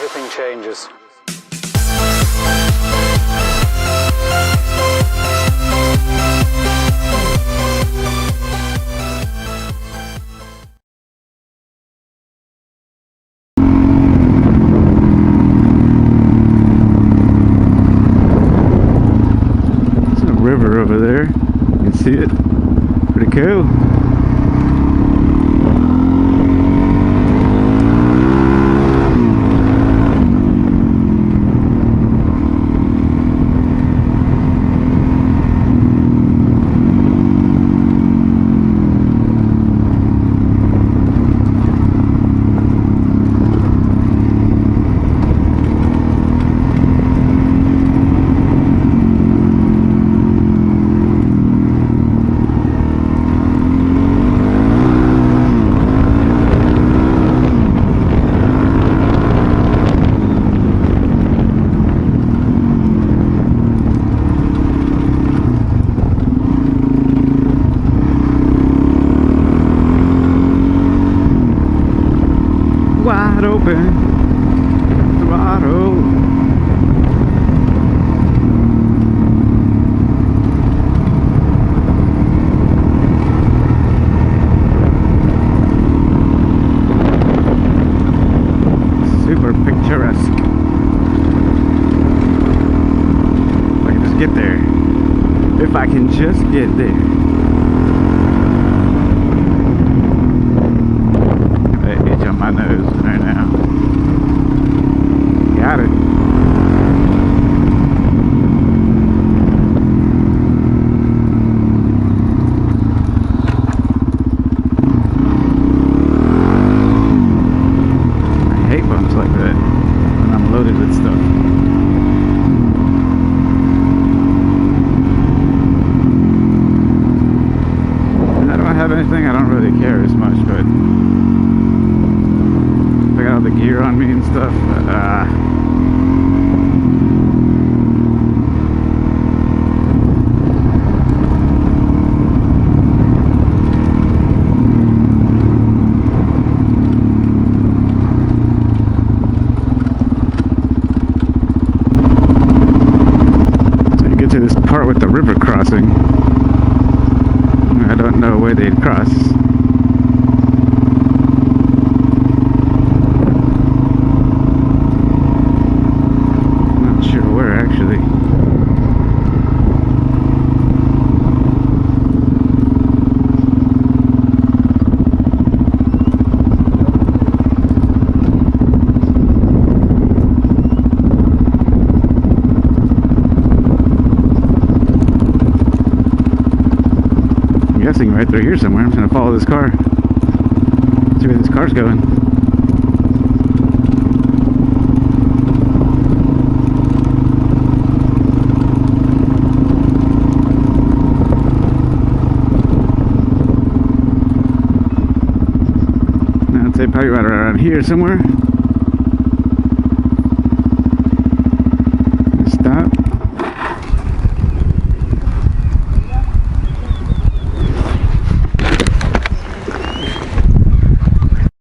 everything changes. There's a river over there. You can see it. Pretty cool. Wide open throttle. Super picturesque. If I can just get there. If I can just get there. Itch on my nose right now. Got it. I hate bumps like that when I'm loaded with stuff. I don't have anything, I don't really care as much, but I got all the gear on me and stuff. So you get to this part with the river crossing. I don't know where they'd cross. Actually, I'm guessing right through here somewhere. I'm just gonna follow this car. See where this car's going. I'd say probably right around here somewhere.